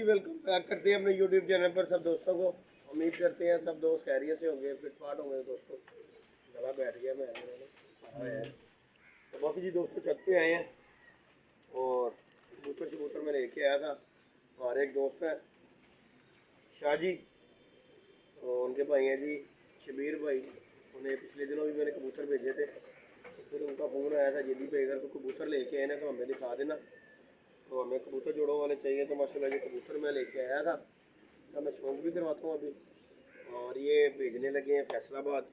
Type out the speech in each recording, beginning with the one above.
Welcome back करते हैं अपने यूट्यूब चैनल पर सब दोस्तों को। उम्मीद करते हैं सब दोस्त खैरियत से होंगे, फिटफाट होंगे। दोस्तों गला बैठ गया मैं तो बाकी जी दोस्तों छत पे आए हैं और कबूतर मैं लेके आया था। हमारे एक दोस्त है शाह जी और उनके भाई हैं जी शबीर भाई। उन्हें पिछले दिनों भी मैंने कबूतर भेजे थे, फिर उनका फ़ोन आया था जल्दी पे अगर तो कबूतर लेके आए ना तो हमें दिखा देना। तो हमें कबूतर जोड़ों वाले चाहिए, तो माशाल्लाह ये कबूतर मैं लेके आया था। तो मैं शौक भी करवाता हूँ अभी, और ये भेजने लगे हैं फैसलाबाद।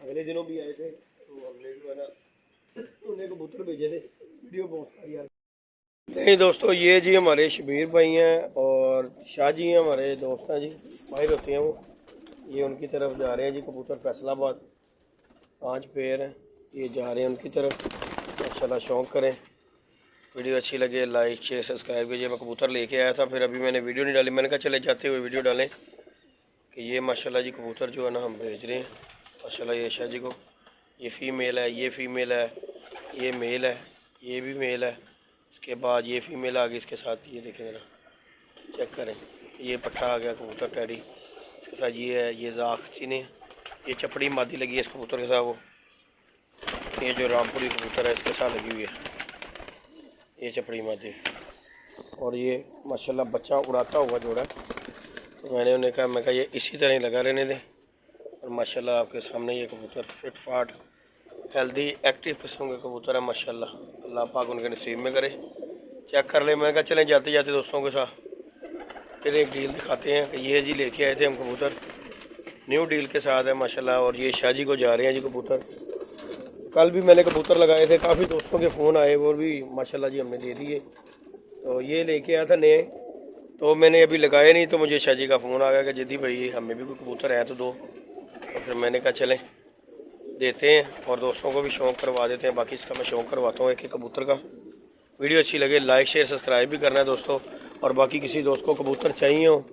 अगले दिनों भी आए थे तो हमने जो है ना उन्हें कबूतर भेजे थे। वीडियो बहुत यार नहीं दोस्तों, ये जी हमारे शबीर भाई हैं और शाह जी हैं हमारे दोस्त हैं जी, माहिर होते हैं वो। ये उनकी तरफ जा रहे हैं जी कबूतर फैसलाबाद। 5 पेयर हैं, ये जा रहे हैं उनकी तरफ। माशाल्लाह शौक़ करें, वीडियो अच्छी लगे लाइक शेयर सब्सक्राइब कीजिए। मैं कबूतर लेके आया था, फिर अभी मैंने वीडियो नहीं डाली। मैंने कहा चले जाते हुए वीडियो डालें कि ये माशाल्लाह जी कबूतर जो है ना हम भेज रहे हैं। माशाल्लाह ये शाह जी को, ये फ़ीमेल है, ये फ़ीमेल है, ये मेल है, ये भी मेल है। इसके बाद ये फ़ीमेल आ गई इसके साथ, ये देखें ज़रा चेक करें। ये पट्ठा आ गया कबूतर टैडी, इसके साथ ये है, ये जाख चीने, ये चपड़ी मादी लगी है इस कबूतर के साथ। वो ये जो रामपुरी कबूतर है इसके साथ लगी हुई है, ये चपड़ी मादी। और ये माशाल्लाह बच्चा उड़ाता हुआ जोड़ा। तो मैंने उन्हें कहा, मैं कहा ये इसी तरह ही लगा रहने दें। और माशाल्लाह आपके सामने ये कबूतर फिट फाट हेल्दी एक्टिव किस्म के कबूतर है माशाल्लाह। अल्लाह पाक उनके नसीब में करे। चेक कर ले। मैंने कहा चलें जाते जाते दोस्तों के साथ फिर एक डील दिखाते हैं कि ये जी लेके आए थे हम कबूतर, न्यू डील के साथ है माशाल्लाह। और ये शाह जी को जा रहे हैं जी कबूतर। कल भी मैंने कबूतर लगाए थे, काफ़ी दोस्तों के फ़ोन आए, वो भी माशाल्लाह जी हमने दे दिए। तो ये लेके आया था नए, तो मैंने अभी लगाए नहीं, तो मुझे शाह जी का फ़ोन आ गया कि जदी भाई हमें भी कोई कबूतर है तो दो। तो फिर मैंने कहा चलें देते हैं और दोस्तों को भी शौक़ करवा देते हैं। बाकी इसका मैं शौक़ करवाता हूँ एक एक कबूतर का। वीडियो अच्छी लगे लाइक शेयर सब्सक्राइब भी करना है दोस्तों। और बाकी किसी दोस्त को कबूतर चाहिए हो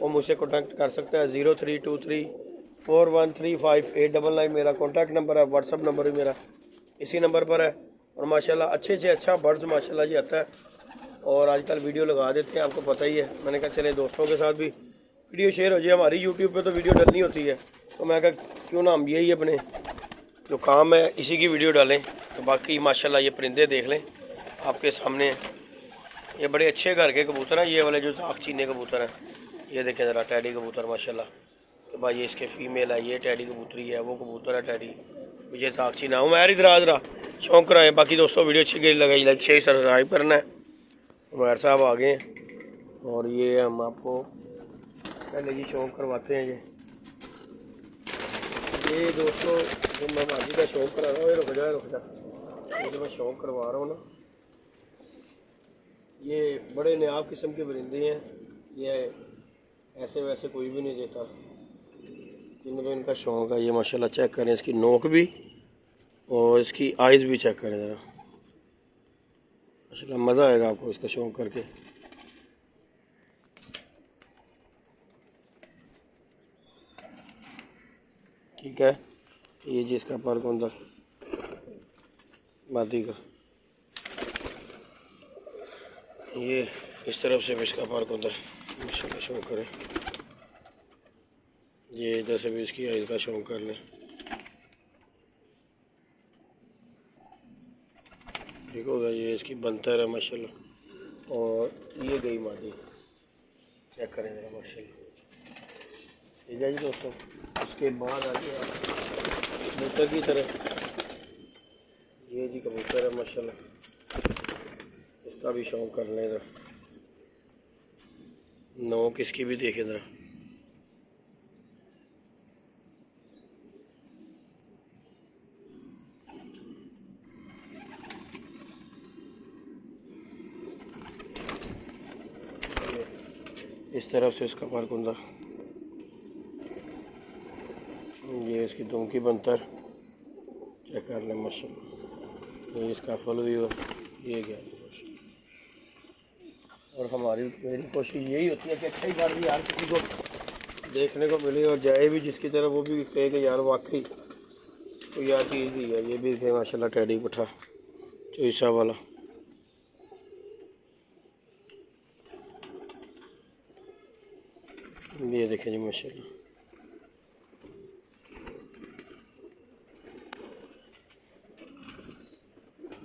वो मुझसे कॉन्टैक्ट कर सकता है। 0323413589 मेरा कॉन्टैक्ट नंबर है। व्हाट्सअप नंबर भी मेरा इसी नंबर पर है। और माशाल्लाह अच्छे से अच्छा बर्ड्स माशाल्लाह जी आता है। और आजकल वीडियो लगा देते हैं, आपको पता ही है। मैंने कहा चले दोस्तों के साथ भी वीडियो शेयर हो जाए। हमारी यूट्यूब पे तो वीडियो डलनी होती है, तो मैं कहा क्यों ना हम यही अपने जो काम है इसी की वीडियो डालें। तो बाकी माशाल्लाह ये परिंदे देख लें आपके सामने, ये बड़े अच्छे घर के कबूतर हैं। ये वाले जो दाग चीने कबूतर हैं, ये देखें ज़रा टैडी कबूतर माशाल्लाह। तो भाई ये इसके फ़ीमेल है, ये टैडी कबूतरी है, वो कबूतर है टैडी। मुझे दाग चीना हूँ मैं इधर शौक़ कराए। बाकी दोस्तों वीडियो अच्छी गई लगाई लाइक शेयर सब्सक्राइब करना है। उमर साहब आ गए हैं और ये हम आपको पहले जी शौक़ करवाते हैं। ये दोस्तों जो मैं माजी का शौक़ करा रहा हूँ, ये रुक जा ये जो मैं शौक़ करवा रहा हूँ ना, ये बड़े नायाब किस्म के परिंदे हैं। ये ऐसे वैसे कोई भी नहीं देता जिनको इनका शौक़ है। ये माशाल्लाह चेक करें इसकी नोक भी और इसकी आइज़ भी चेक करें ज़रा, माशाल्लाह मज़ा आएगा आपको इसका शौक़ करके। ठीक है, ये जी इसका पर कौन था मादी का, ये इस तरफ से भी इसका पर कौन था माशाल्लाह शौक़ करें। ये इधर से भी इसकी आइज़ का शौक़ कर लें। ठीक होगा, ये इसकी बनतर है माशाल्लाह। और ये गई मादी, चेक करें ज़रा माशाल्लाह। ठीक है जी दोस्तों, उसके बाद आ गया कबूतर की तरफ। ये जी कबूतर है माशाल्लाह, इसका भी शौक़ कर लें ज़रा। नोक इसकी भी देखें ज़रा, इस तरफ से इसका पर कुंदा, ये इसकी दुम की बनतर चेक कर लें माशाल्लाह। ये इसका फल भी हो, ये गया। और हमारी मेरी कोशिश यही होती है कि अच्छा ही गाड़ी यार किसी को देखने को मिले और जाए भी जिसकी तरफ, वो भी कहे कि यार वाकई तो यार चीज़ ही है। ये भी थे माशाल्लाह टैडी पठा चोईसा वाला। ये देखें जी माशाल्लाह,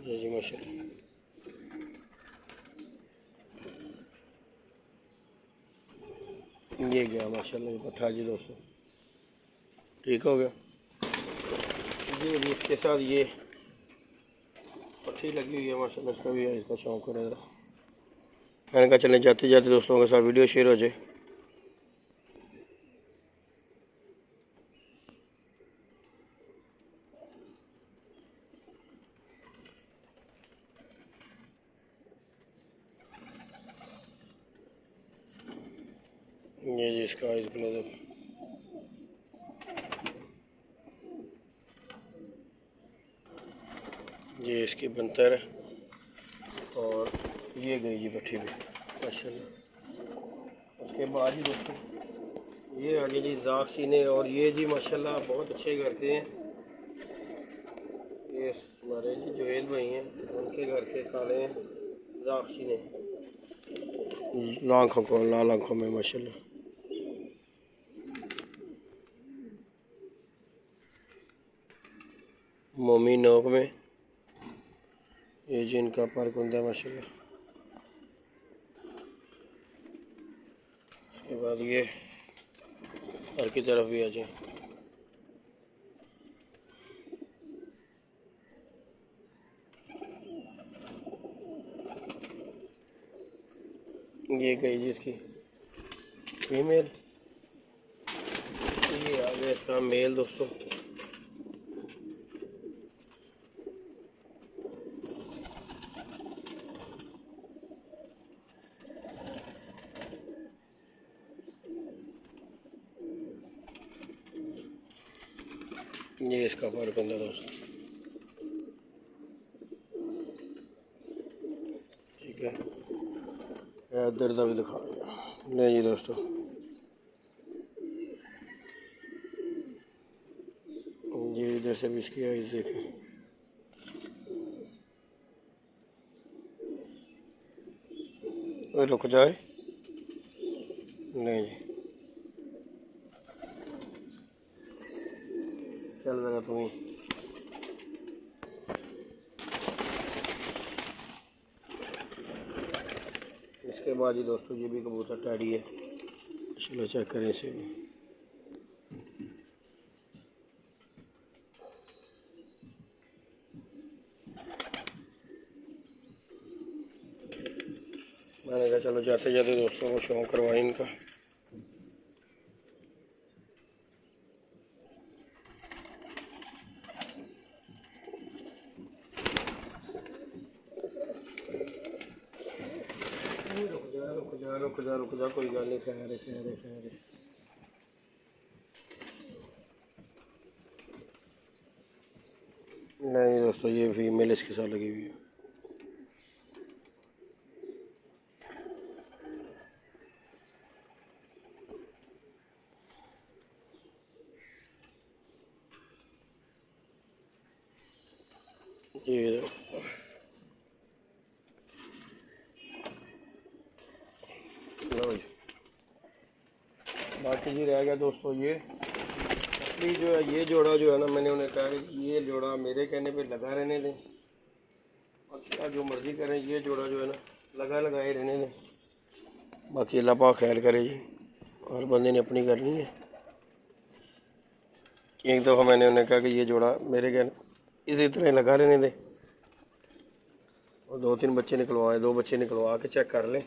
ये जी माशाल्लाह। ये गया माशाल्लाह ये पट्ठा जी दोस्तों, ठीक हो गया जी। अभी इसके साथ ये पट्टी लगी हुई है माशाल्लाह, इसका भी है, इसका शौक करेगा। मैंने कहा चलें जाते जाते दोस्तों के साथ वीडियो शेयर हो जाए। ये जी इसका आइस ग्लोव, ये इसकी बनतर है, और ये गई जी पट्टी भी माशाल्लाह। उसके बाद ही दोस्तों ये आ गए जी जाक सीने, और ये जी माशाल्लाह बहुत अच्छे करते हैं। ये हमारे जी जुवेद भाई हैं, उनके घर के काले हैं जाक सीने, लाल आँखों में माशाल्लाह। मोमी नोक में ये जी इनका पार्क होता है माशाल्लाह। उसके बाद ये घर की तरफ भी आ जाए, ये गई जी इसकी फीमेल, ये आ गया इसका मेल दोस्तों। ये इसका फर्क होता दोस्तों, ठीक है। इधर का भी दिखा नहीं जी दोस्तों, ये इधर से भी इसकी आइज़ देखें, रुक जाए नहीं जी, चल रहा तू ही। इसके बाद ही दोस्तों ये भी कबूतर टैडी है, चलो चेक करें इसे भी। मैंने कहा चलो जाते जाते दोस्तों को शौक करवाएं इनका। रुक जा कोई गल नहीं, खैर खैर। नहीं दोस्तों ये फीमेल इसके साथ लगी हुई है। ये बाकी जी रह गया दोस्तों ये असली जो है, ये जोड़ा जो है ना, मैंने उन्हें कहा कि ये जोड़ा मेरे कहने पे लगा रहने दें, और क्या जो मर्ज़ी करें, ये जोड़ा जो है ना लगाए रहने दें। बाकी अल्लाह पाक खैर करे जी, और बंदे ने अपनी करनी है। एक दफ़ा मैंने उन्हें कहा कि ये जोड़ा मेरे कहने इसी तरह लगा रहने दें, और 2-3 बच्चे निकलवाए, 2 बच्चे निकलवा के चेक कर लें,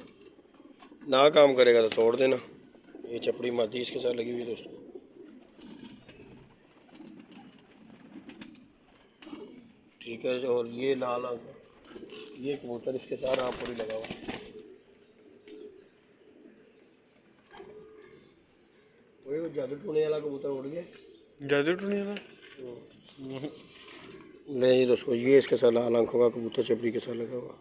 ना काम करेगा तो तोड़ देना। ये चपड़ी मादी इसके साथ लगी हुई है दोस्तों, ठीक है। और ये लाल आंख, ये कबूतर इसके साथ आप पूरी लगा हुआ, वही वो जादू टूने वाला कबूतर उड़ गया, जादू टूने वाला नहीं दोस्तों। ये इसके साथ लाल आंखों का कबूतर चपड़ी के साथ लगा हुआ।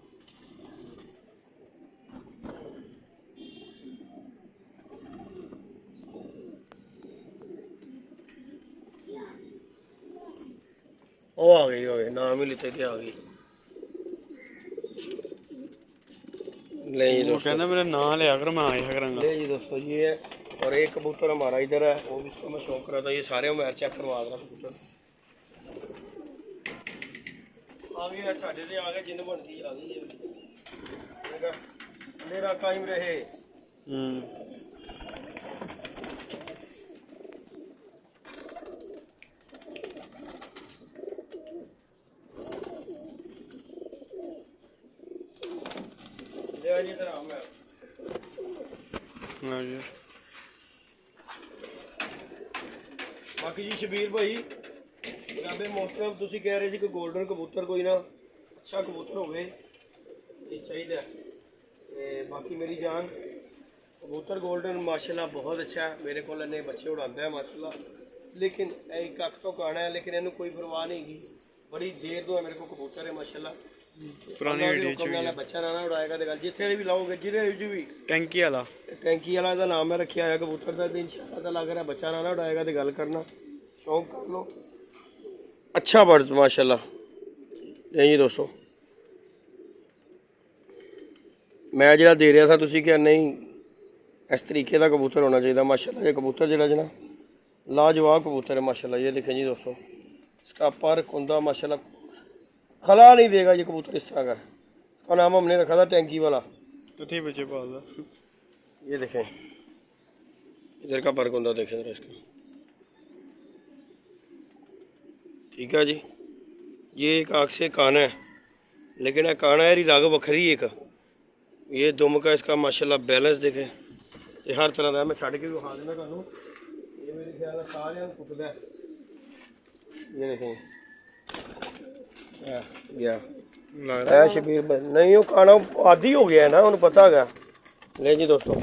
ओ आ गई नाम ही लेते थे, आ गई। नहीं दोस्तों कहना मेरा नाम लिया कर, मैं आया करांगा। नहीं जी दोस्तों ये और एक कबूतर हमारा इधर है, वो भी इसको मैं शौक कर रहा था। ये सारे उमैर चेक करवा रहा कबूतर। आ गया साढ़े से आ गए, जिन बनती आ गई है। मेरा कायम रहे। जी इधर आओ मैं। बाकी जी शबीर भाई जनाबे मोहतरम तुसी कह रहे थे कि गोल्डन कबूतर कोई ना अच्छा कबूतर होवे ये चाहिए। बाकी मेरी जान कबूतर गोल्डन माशाल्लाह बहुत अच्छा है, मेरे को इन्हें बच्चे उड़ाता है माशाल्लाह। लेकिन एक अख तो काना है, लेकिन इन्हें कोई परवाह नहीं की। बड़ी देर तो है मेरे को कबूतर है माशाल्लाह। पुरानी वीडियो बच्चा ना उड़ाएगा तो गल जिथे भी लाओगे जिधे भी टैंकी वाला का नाम है रखा है कबूतर का। तो इंशाल्लाह लग रहा है बच्चा ना उड़ाएगा तो गल करना, शौक कर लो। अच्छा बर्ड माशाल्लाह। जी दोस्तों मैं जो दे रहा था तुसी क्या नहीं इस तरीके का कबूतर होना चाहिए माशाल्लाह। ये कबूतर जरा जना लाजवाब कबूतर है माशाल्लाह। ये देखें जी दोस्तों, इसका पर कुंदा माशाल्लाह खला नहीं देगा ये कबूतर इस तरह का। इसका नाम हमने रखा था टैंकी वाला। बच्चे पालदा। ये देखें इधर का पर कुंदा देखें जरा इसका। ठीक है जी, ये एक आँख से काना है, लेकिन यह काना है लाग वखरी एक। ये दुम का इसका माशाल्लाह बैलेंस देखें, ये हर तरह का। मैं छड़ के भी विखा देना तुहानू। ये मेरे ख्याल सारे कुटदा है। ये देखें गया शबीर भाई नहीं वो खाना आदि हो गया है ना, उन्हें पता है। ले जी दोस्तों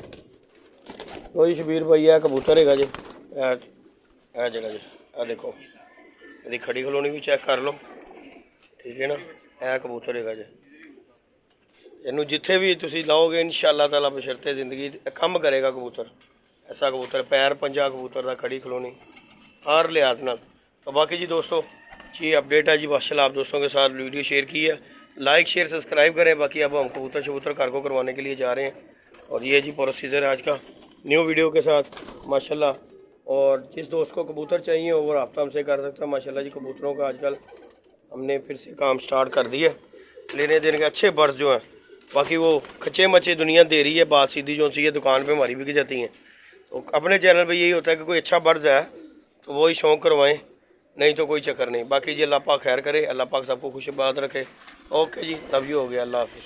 लो जी शबीर भाई है कबूतर है जी। जगह जी आ देखो यदि खड़ी खलोनी भी चेक कर लो। ठीक है ना, है कबूतर है जी। इनू जिथे भी तुसी लाओगे इंशाअल्लाह ताला बशर्ते जिंदगी कम करेगा कबूतर। ऐसा कबूतर पैर पंजा कबूतर का खड़ी खलोनी हर लिहाज नाल। तो बाकी जी दोस्तों ये अपडेट है जी माशाल्लाह। आप दोस्तों के साथ वीडियो शेयर की है, लाइक शेयर सब्सक्राइब करें। बाकी अब हम कबूतर शबूतर कार्गो करवाने के लिए जा रहे हैं। और ये जी प्रोसीजर है आज का न्यू वीडियो के साथ माशाल्लाह। और जिस दोस्त को कबूतर चाहिए वो रब्ता हमसे कर सकता है माशाल्लाह जी। कबूतरों का आजकल हमने फिर से काम स्टार्ट कर दिया, लेने देने के अच्छे बर्ड्स जो हैं। बाकी वो खच्चे मच्चे दुनिया दे रही है, बात सीधी जो सी है दुकान पे हमारी बिक जाती हैं। तो अपने चैनल पे यही होता है कि कोई अच्छा बर्ड्स है तो वही शौक़ करवाएं, नहीं तो कोई चक्कर नहीं। बाकी जी अल्लाह पाक खैर करे, अल्लाह पाक सबको खुश बात रखे। ओके जी, लव यू, हो गया, अल्लाह हाफिज़।